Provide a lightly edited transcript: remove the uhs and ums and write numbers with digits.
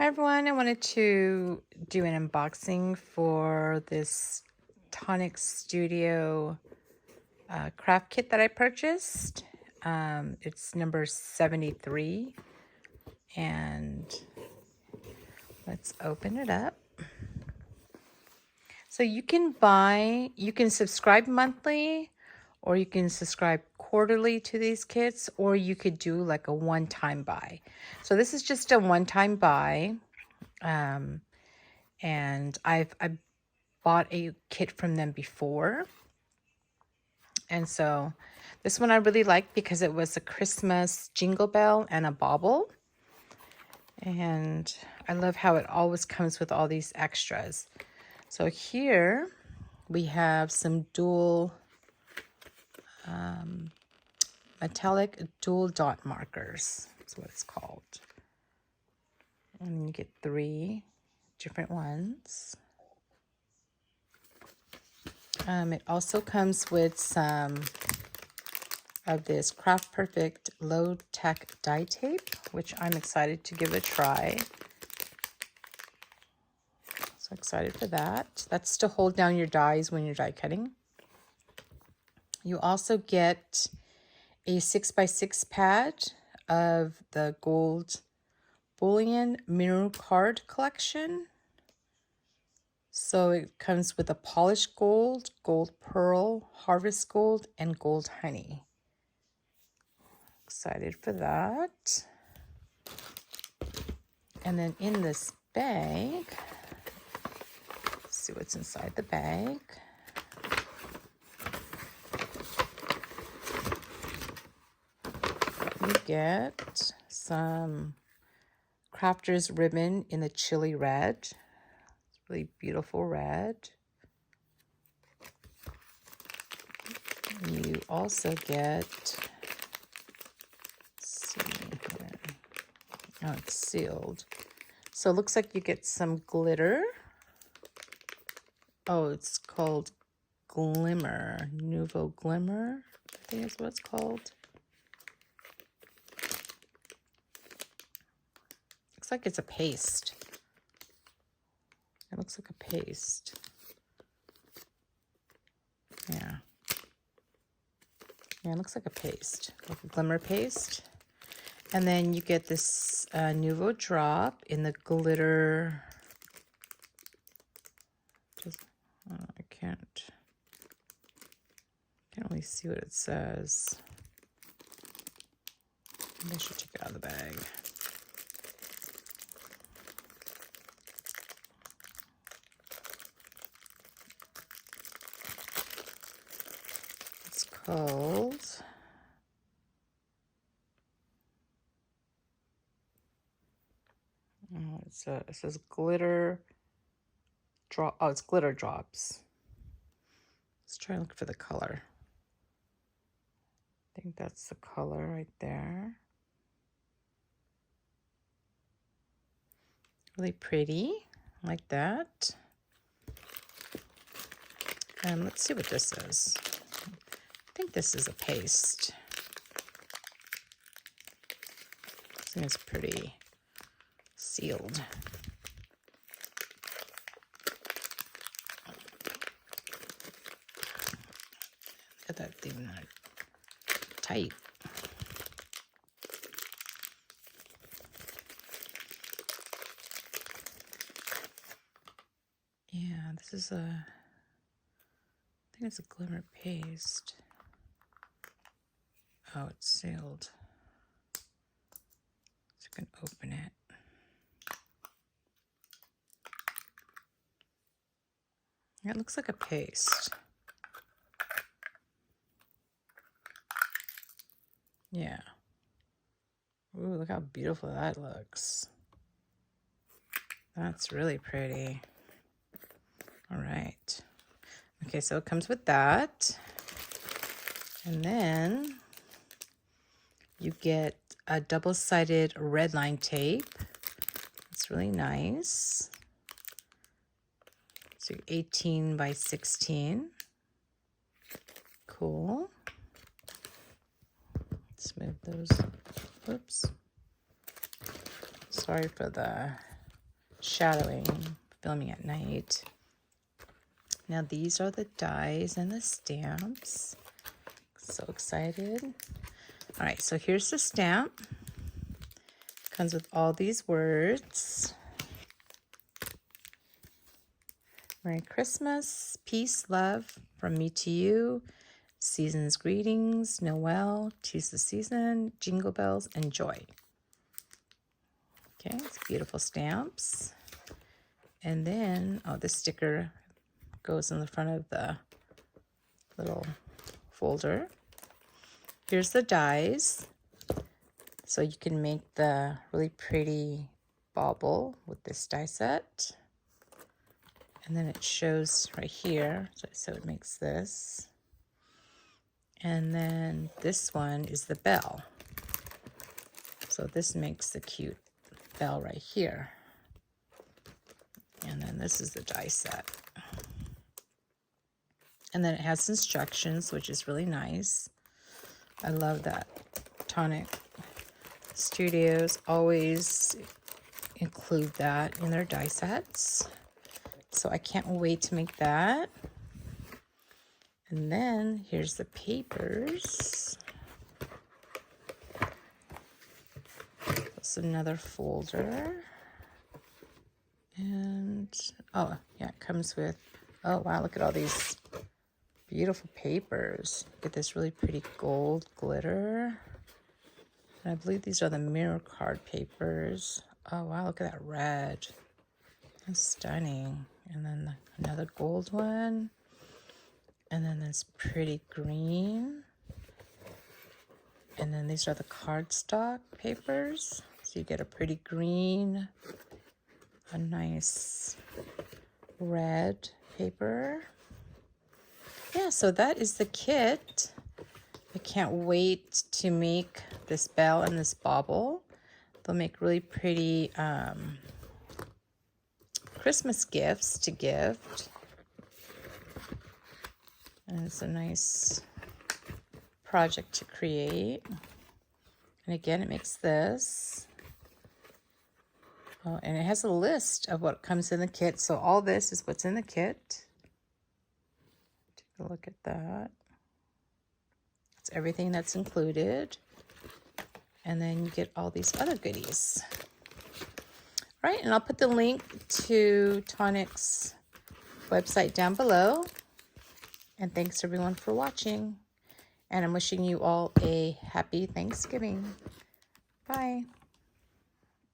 Hi everyone, I wanted to do an unboxing for this Tonic Studio craft kit that I purchased. It's number 73 and let's open it up. So you can subscribe monthly or you can subscribe quarterly to these kits, or you could do like a one-time buy. So this is just a one-time buy. And I bought a kit from them before. And so this one I really liked because it was a Christmas jingle bell and a bauble. And I love how it always comes with all these extras. So here we have some dual metallic dual dot markers. That's what it's called. And you get 3 different ones. It also comes with some of this Craft Perfect low tech die tape, which I'm excited to give it a try. So excited for that. That's to hold down your dies when you're die cutting. You also get a 6x6 pad of the gold bullion mirror card collection. So it comes with a polished gold, gold pearl, harvest gold, and gold honey. Excited for that. And then in this bag, let's see what's inside the bag. You get some crafter's ribbon in the chili red. It's really beautiful red. You also get, let's see here. Oh, it's sealed. So it looks like you get some glitter. Oh, it's called Glimmer. Nouveau Glimmer, I think is what it's called. Looks like it's a paste. It looks like a paste. Yeah. Yeah, it looks like a paste, like a glimmer paste. And then you get this Nouveau drop in the glitter. I can't really see what it says. Maybe I should take it out of the bag. It's called it says glitter drop. Oh, it's glitter drops. Let's try and look for the color. I think that's the color right there. Really pretty, like that. And let's see what this is. I think this is a paste. I think it's pretty sealed. Get that thing tight. Yeah, this is I think it's a glimmer paste. Oh, it's sealed. So you can open it. Yeah, it looks like a paste. Yeah. Ooh, look how beautiful that looks. That's really pretty. All right. Okay, so it comes with that. And then you get a double-sided red line tape. It's really nice. So 18 by 16. Cool. Let's move those. Oops. Sorry for the shadowing, filming at night. Now these are the dies and the stamps. So excited. All right, so here's the stamp. Comes with all these words. Merry Christmas, peace, love, from me to you. Season's greetings, Noel, 'tis the season, jingle bells, and joy. Okay, it's beautiful stamps. And then, oh, this sticker goes in the front of the little folder. Here's the dies. So you can make the really pretty bauble with this die set. And then it shows right here, so it makes this. And then this one is the bell. So this makes the cute bell right here. And then this is the die set. And then it has instructions, which is really nice. I love that Tonic Studios always include that in their die sets. So I can't wait to make that. And then here's the papers. That's another folder. And, oh, yeah, it comes with, oh, wow, look at all these beautiful papers. Get this really pretty gold glitter. And I believe these are the mirror card papers. Oh, wow, look at that red. That's stunning. And then another gold one. And then this pretty green. And then these are the cardstock papers. So you get a pretty green, a nice red paper. Yeah, so that is the kit. I can't wait to make this bell and this bauble. They'll make really pretty Christmas gifts to gift. And it's a nice project to create. And again, it makes this. Oh, and it has a list of what comes in the kit. So all this is what's in the kit. Take a look at that. It's everything that's included. And then you get all these other goodies. All right, and I'll put the link to Tonic's website down below. And thanks everyone for watching. And I'm wishing you all a happy Thanksgiving. Bye.